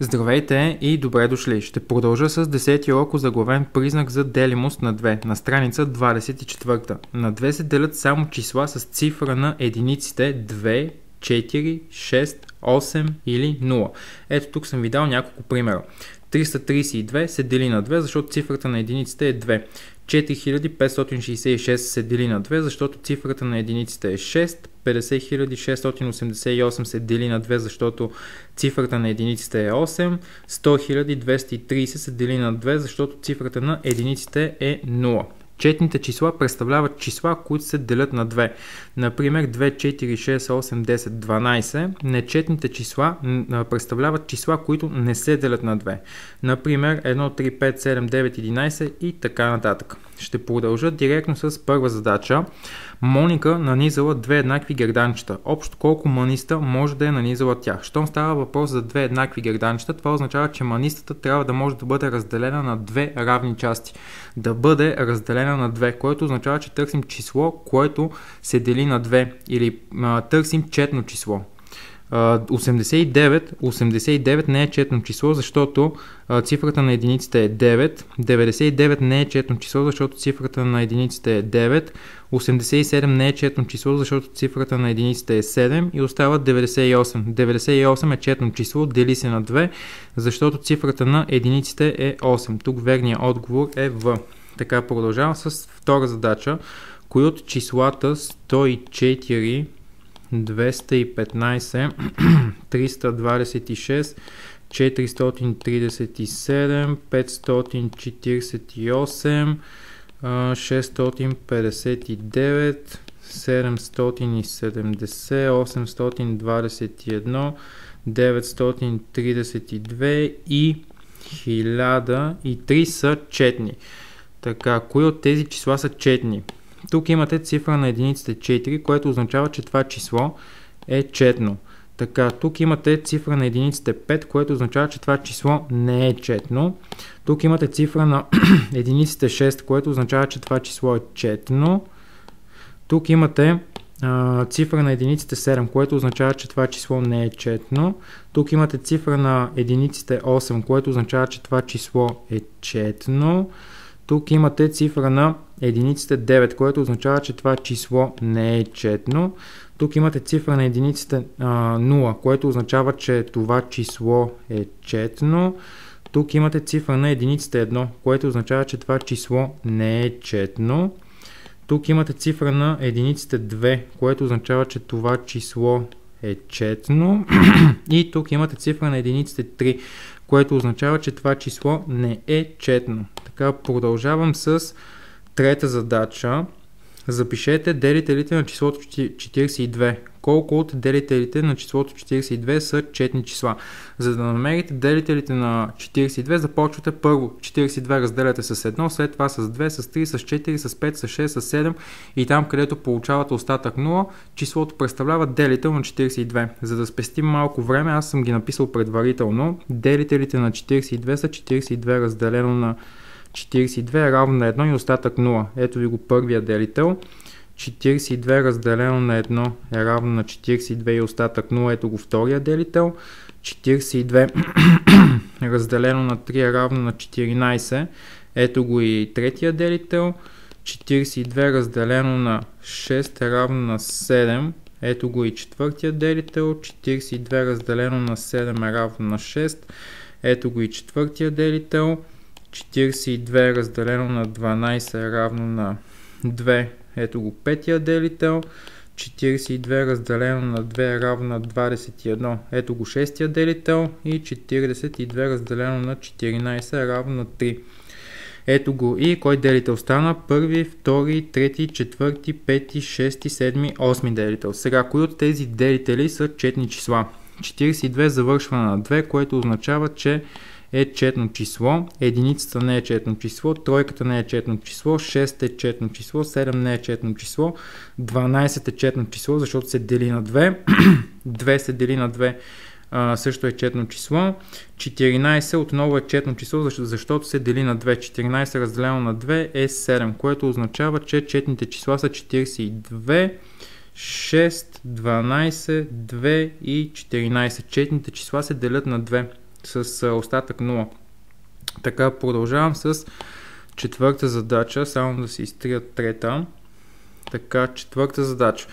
Здравейте и добре дошли! Ще продължа с 10-ти урок заглавен признак за делимост на 2 на страница 24. На 2 се делят само числа с цифра на единиците 2, 4, 6, 8 или 0. Ето тук съм ви дал няколко примера. 332 се дели на 2, защото цифрата на единиците е 2. 4566 се дели на 2, защото цифрата на единиците е 6. 50688 се дели на 2, защото цифрата на единиците е 8. 100230 се дели на 2, защото цифрата на единиците е 0. Четните числа представляват числа, които се делят на 2. Например 2, 4, 6, 8, 10, 12. Нечетните числа представляват числа, които не се делят на 2. Например 1, 3, 5, 7, 9, 11 и така нататък. Ще продължа директно с първа задача. Моника нанизала две еднакви герданчета. Общо колко маниста може да е нанизала тях? Щом става въпрос за две еднакви герданчета, това означава, че манистата трябва да може да бъде разделена на две равни части. Да бъде разделена на 2, което означава, че търсим число, което се дели на 2 или търсим четно число. 89 не е четно число, защото цифрата на единиците е 9. 99 не е четно число, защото цифрата на единиците е 9. 87 не е четно число, защото цифрата на единиците е 7 и остава 98. 98 е четно число, дели се на 2, защото цифрата на единиците е 8. Тук верният отговор е В. Така продължавам с втора задача. Кои от числата 104, 215, 326, 437, 548, 659, 770, 821, 932 и 1003 са четни. Така, кои от тези числа са четни? Тук имате цифра на единиците 4, което означава, че това число е четно. Така, тук имате цифра на единиците 5, което означава, че това число не е четно. Тук имате цифра на единиците 6, което означава, че това число е четно. Тук имате цифра на единиците 7, което означава, че това число не е четно. Тук имате цифра на единиците 8, което означава, че това число е четно. Тук имате цифра на единиците 9, което означава, че това число не е четно. Тук имате цифра на единиците 0, което означава, че това число е четно. Тук имате цифра на единиците 1, което означава, че това число не е четно. Тук имате цифра на единиците 2, което означава, че това число е четно. И тук имате цифра на единиците 3, което означава, че това число не е четно. Така, продължавам с трета задача. Запишете делителите на числото 42. Колко от делителите на числото 42 са четни числа? За да намерите делителите на 42, започвате първо 42 разделяте с 1, след това с 2, с 3, с 4, с 5, с 6, с 7 и там, където получавате остатък 0, числото представлява делител на 42. За да спестим малко време, аз съм ги написал предварително. Делителите на 42 са 42 разделено на 42 е равно на 1 и остатък 0. Ето ви го първия делител. 42 разделено на 1 е равно на 42 и остатък 0. Ето го втория делител. 42 разделено на 3 е равно на 14. Ето го и третия делител. 42 разделено на 6 е равно на 7. Ето го и четвъртия делител. 42 разделено на 7 е равно на 6. Ето го и четвъртия делител. 42 разделено на 12 е равно на 2. Ето го петия делител. 42 разделено на 2 е равно на 21. Ето го шестия делител. И 42 разделено на 14 е равно на 3. Ето го и кой делител стана? Първи, втори, трети, четвърти, пети, шести, седми, осми делител. Сега, кои от тези делители са четни числа? 42 завършва на 2, което означава, че е четно число, единицата не е четно число, тройката не е четно число, 6 е четно число, 7 не е четно число, 12 е четно число, защото се дели на 2, 2 се дели на 2 също е четно число, 14 отново е четно число, защото се дели на 2, 14 разделено на 2 е 7, което означава, че четните числа са 42, 6, 12, 2 и 14. Четните числа се делят на 2. с остатък 0. Така, продължавам с четвърта задача, само да се изтрия трета. Така, четвърта задача.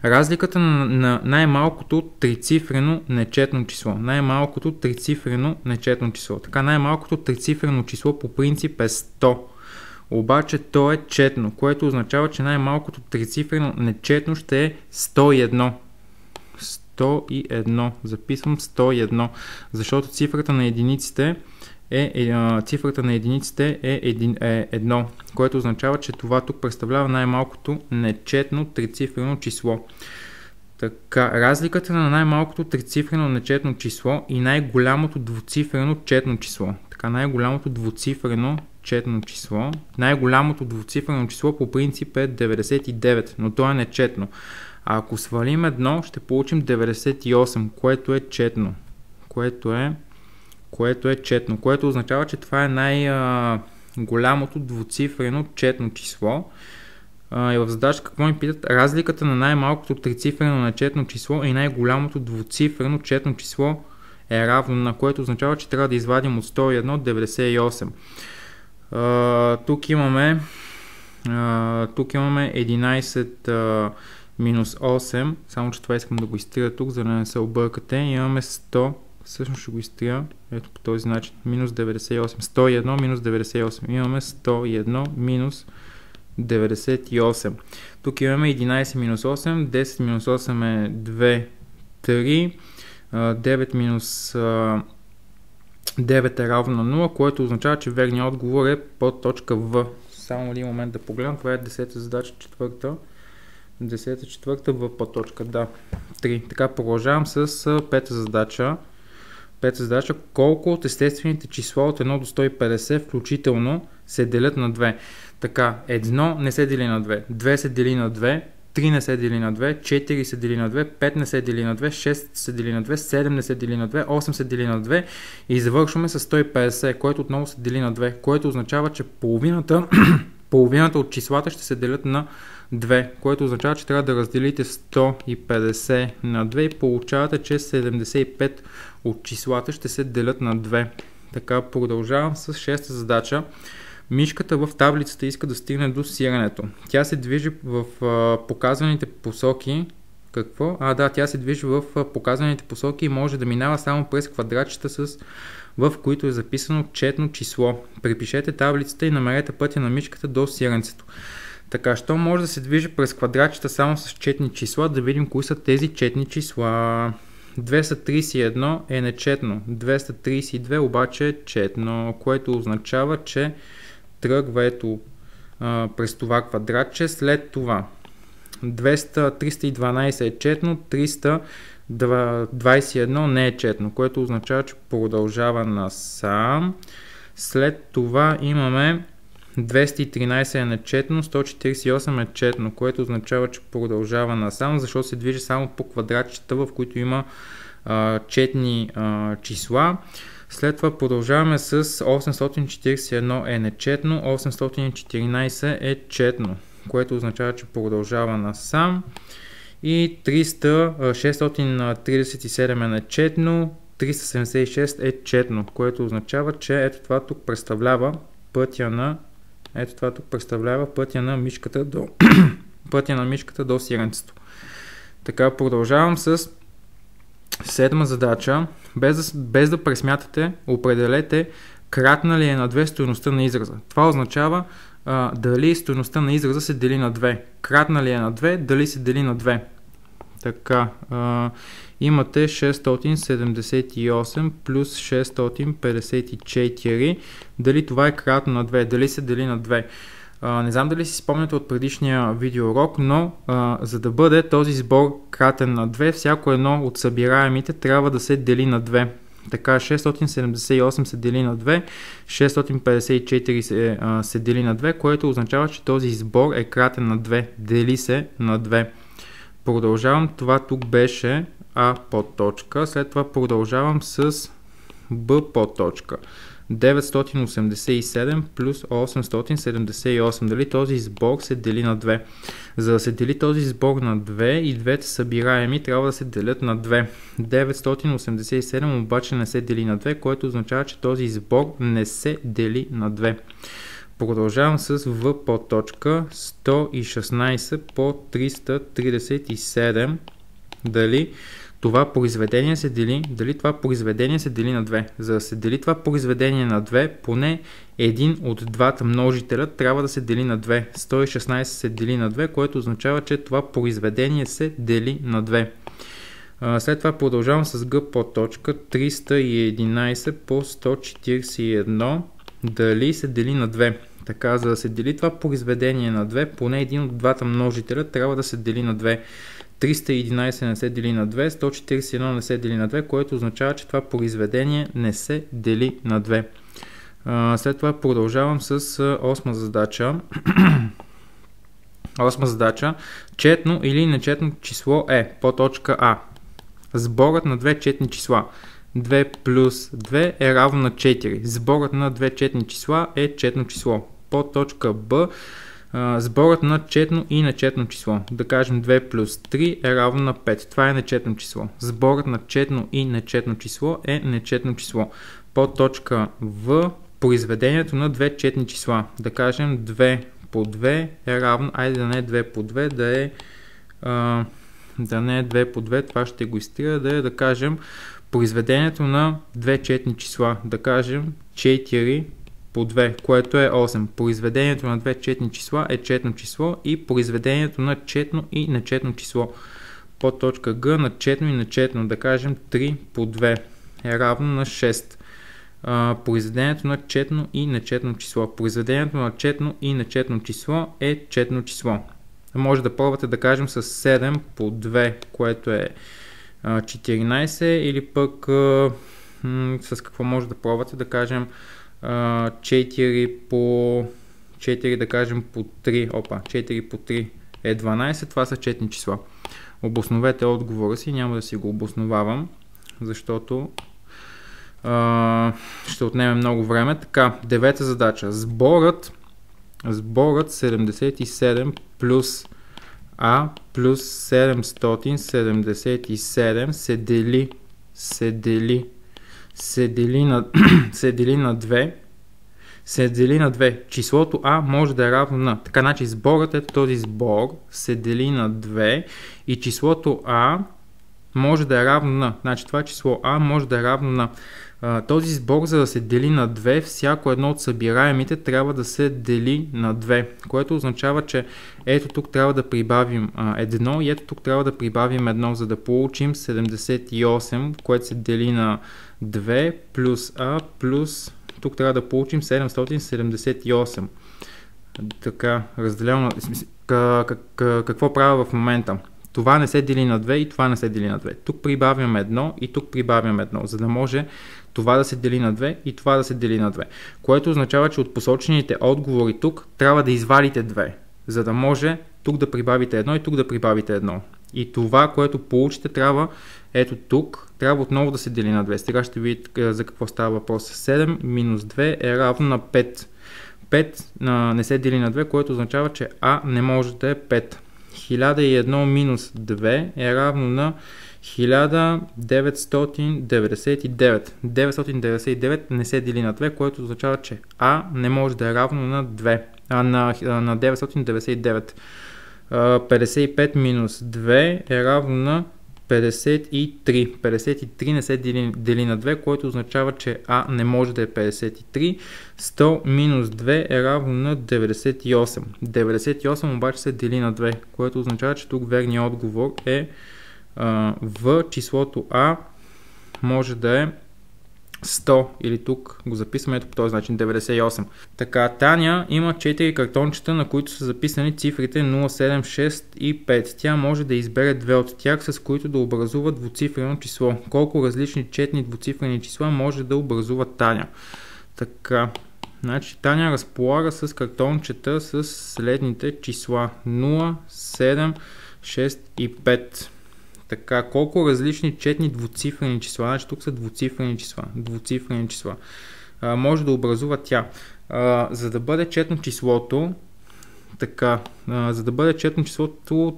Разликата на най-малкото трицифрено нечетно число. Най-малкото трицифрено нечетно число. Така, най-малкото трицифрено число по принцип е 100. Обаче то е четно, което означава, че най-малкото трицифрено нечетно ще е 101. 101. Записвам 101, защото цифрата на единиците е 1, което означава, че това тук представлява най-малкото нечетно трицифрено число. Така, разликата на най-малкото трицифрено нечетно число и най-голямото двуцифрено четно число. Така, най-голямото двуцифрено четно число. Най-голямото двуцифрено число по принцип е 99, но то е нечетно. А ако свалим едно, ще получим 98, което е четно. Което е четно, което означава, че това е най-голямото двуцифрено четно число. И в задача какво ми питат? Разликата на най-малкото трицифрено нечетно число и най-голямото двуцифрено четно число е равно, на което означава, че трябва да извадим от 101 98. Тук имаме 11 минус 8, само че това искам да го изтрия тук, за да не се объркате. Имаме 100, всъщност ще го изтрия, ето по този начин, минус 98, 101 минус 98, имаме 101 минус 98. Тук имаме 11 минус 8, 10 минус 8 е 2, 3, 9 минус 9 е равно на 0, което означава, че верният отговор е под точка В. Само един момент да погледам, това е 10-та задача, четвърта. 10-та, четвърта, В под точка, да, 3. Така, продължавам с пета задача. Пета задача, колко от естествените числа от 1 до 150 включително се делят на 2. Така, 1 не се дели на 2, 2 се дели на 2, 3 не се дели на 2, 4 се дели на 2, 5 не се дели на 2, 6 се дели на 2, 7 не се дели на 2, 8 се дели на 2 и завършваме с 150, което отново се дели на 2, което означава, че половината от числата ще се делят на 2, което означава, че трябва да разделите 150 на 2 и получавате, че 75 от числата ще се делят на 2. Така, продължавам с 6-та задача. Мишката в таблицата иска да стигне до сирането. Тя се движи в показаните посоки. Какво? Тя се движи в показаните посоки и може да минава само през квадратчета, в които е записано четно число. Припишете таблицата и намерете пътя на мишката до сиренцето. Така, що може да се движи през квадратчета само с четни числа, да видим кои са тези четни числа. 231 е нечетно, 232 обаче е четно, което означава, че тръгва ето през това квадратче, след това 312 е четно, 321 не е четно, което означава, че продължава насам. След това имаме 213 е нечетно, 148 е четно, което означава, че продължава насам, защото се движи само по квадратчета, в които има четни числа. След това продължаваме с 841 е нечетно, 814 е четно, което означава, че продължава насам. И 637 е нечетно, 376 е четно, което означава, че ето това тук представлява пътя на мишката до сиренцето. Така, продължавам с седма задача. Без да пресмятате, определете кратна ли е на 2 стойността на израза. Това означава дали стойността на израза се дели на 2. Кратна ли е на 2, дали се дели на 2. Така, имате 678 плюс 654. Дали това е кратно на 2, дали се дели на 2. Не знам дали си спомняте от предишния видеоурок, но за да бъде този сбор кратен на 2, всяко едно от събираемите трябва да се дели на 2. Така, 678 се дели на 2, 654 се дели на 2, което означава, че този сбор е кратен на 2, дели се на 2. Продължавам, това тук беше А подточка, след това продължавам с Б подточка. 987 плюс 878. Дали този сбор се дели на 2? За да се дели този сбор на 2 и двете събираеми трябва да се делят на 2. 987 обаче не се дели на 2, което означава, че този сбор не се дели на 2. Продължавам с В по точка 116 по 337. Дали това произведение се дели на 2. За да се дели това произведение на 2, поне един от двата множителя трябва да се дели на 2. 116 се дели на 2, което означава, че това произведение се дели на 2. След това продължавам с Г по точка 311 по 141. Дали се дели на 2. Така, за да се дели това произведение на 2, поне един от двата множителя трябва да се дели на 2. 311 не се дели на 2, 141 не се дели на 2, което означава, че това произведение не се дели на 2. След това продължавам с осма задача. Осма задача. Четно или нечетно число е по точка А. Сборът на две четни числа. 2 плюс 2 е равно на 4. Сборът на две четни числа е четно число. По точка Б. Сборът на четно и нечетно число. Да кажем 2 плюс 3 е равно на 5. Това е нечетно число. Сборът на четно и нечетно число е нечетно число. По точка В. Произведението на две четни числа. Да кажем 2 по 2 е равно, айде да не е 2 по 2, да не е 2 по 2, това ще го изтрия, да кажем произведението на две четни числа. Да кажем 4 по 2, което е 8. Произведението на две четни числа е четно число и произведението на четно и нечетно число. По точка Г на четно и нечетно, да кажем 3 по 2 е равно на 6. Произведението на четно и нечетно число. Произведението на четно и нечетно число е четно число. Може да пробвате да кажем с 7 по 2, което е 14, или пък с какво може да пробвате да кажем 4 по 4, да кажем по 3. 4 по 3 е 12. Това са четни числа. Обосновете отговора си. Няма да си го обосновавам, защото ще отнеме много време. Така, девета задача. Сборът 77 плюс А плюс 777 се дели на 2. Се дели на 2. Числото А може да е равно на. Така, значи сборът, ето този сбор, се дели на 2 и числото А може да е равно на. Значи това число А може да е равно на. Този сбор, за да се дели на 2, всяко едно от събираемите трябва да се дели на 2, което означава, че ето тук трябва да прибавим 1 и ето тук трябва да прибавим 1, за да получим 78, което се дели на 2 плюс А плюс тук трябва да получим 778. Така, разделено. Какво правя в момента? Това не се дели на 2 и това не се дели на 2. Тук прибавям 1 и тук прибавям 1, за да може това да се дели на 2 и това да се дели на 2. Което означава, че от посочените отговори тук трябва да извадите 2, за да може тук да прибавите 1 и тук да прибавите 1. И това, което получите, трябва, ето тук, трябва отново да се дели на 2. Сега ще видите за какво става въпрос. 7 минус 2 е равно на 5. 5 не се дели на 2, което означава, че А не може да е 5. 1001 минус 2 е равно на 1999. 999 не се дели на 2, което означава, че А не може да е равно на 2. На 999. 55 минус 2 е равно на 53. 53 не се дели на 2, което означава, че А не може да е 53. 100 минус 2 е равно на 98. 98 обаче се дели на 2, което означава, че тук верният отговор е в числото А може да е 100, или тук го записваме ето по този начин 98. Така, Таня има 4 картончета, на които са записани цифрите 0, 7, 6 и 5. Тя може да избере две от тях, с които да образува двуцифрено число. Колко различни четни двуцифрени числа може да образува Таня? Така, значи Таня разполага с картончета с следните числа 0, 7, 6 и 5. Така, колко различни четни двуцифрени числа, значи тук са двуцифрени числа. може да образува тя. За да бъде четно числото,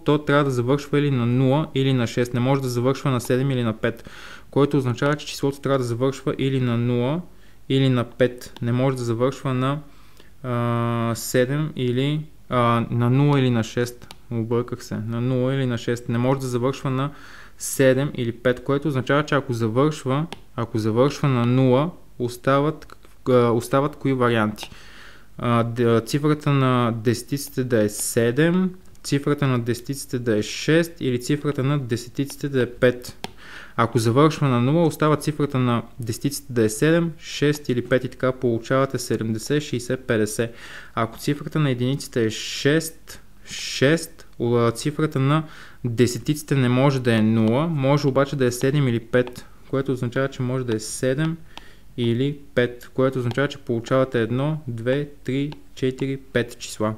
то трябва да завършва или на 0 или на 6. Не може да завършва на 7 или на 5, което означава, че числото трябва да завършва или на 0 или на 5. Не може да завършва на 7 или на 0 или на 6. Обърках се. На 0 или на 6. Не може да завършва на 7 или 5, което означава, че ако завършва на 0, остават кои варианти? Цифрата на десетиците да е 7, цифрата на десетиците да е 6 или цифрата на десетиците да е 5. Ако завършва на 0, остава цифрата на десетиците да е 7, 6 или 5 и така получавате 70, 60, 50. Ако цифрата на единиците е 6, цифрата на десетиците не може да е 0, може обаче да е 7 или 5, което означава, че може да е 7 или 5, което означава, че получавате 1, 2, 3, 4, 5 числа.